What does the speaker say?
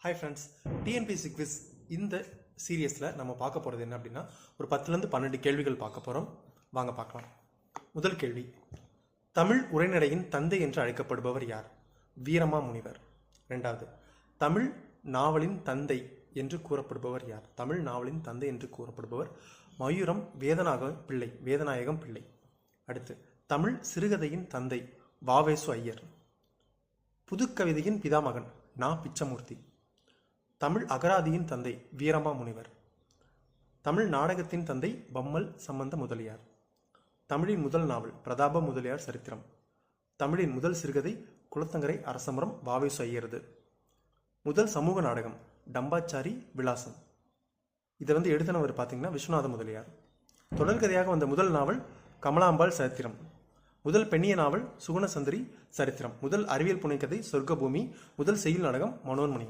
Hi friends, TNPSC quiz இந்த சீரியஸில் நம்ம பார்க்க போகிறது என்ன அப்படின்னா, ஒரு 10லேருந்து 12 கேள்விகள் பார்க்க போகிறோம். வாங்க பார்க்கலாம். முதல் கேள்வி, தமிழ் உரைநடையின் தந்தை என்று அழைக்கப்படுபவர் யார்? வீரமா முனிவர். ரெண்டாவது, தமிழ் நாவலின் தந்தை என்று கூறப்படுபவர் யார்? தமிழ் நாவலின் தந்தை என்று கூறப்படுபவர் மயூரம் வேதநாயகம் பிள்ளை. அடுத்து, தமிழ் சிறுகதையின் தந்தை வாவேசு ஐயர். புதுக்கவிதையின் பிதாமகன் நா. பிச்சமூர்த்தி. தமிழ் அகராதியின் தந்தை வீரமா முனிவர். தமிழ் நாடகத்தின் தந்தை பம்மல் சம்பந்த முதலியார். தமிழின் முதல் நாவல் பிரதாப முதலியார் சரித்திரம். தமிழின் முதல் சிறுகதை குளத்தங்கரை அரசமரம் வாவேசு ஐயரது. முதல் சமூக நாடகம் டம்பாச்சாரி விலாசம். இதை எழுதினவர் பார்த்தீங்கன்னா விஸ்வநாத முதலியார். தொடர்கதையாக வந்த முதல் நாவல் கமலாம்பாள் சரித்திரம். முதல் பெண்ணிய நாவல் சுகுணசுந்தரி சரித்திரம். முதல் அறிவியல் புனைக்கதை சொர்க்கபூமி. முதல் செய்யுள் நாடகம் மனோன்மணி.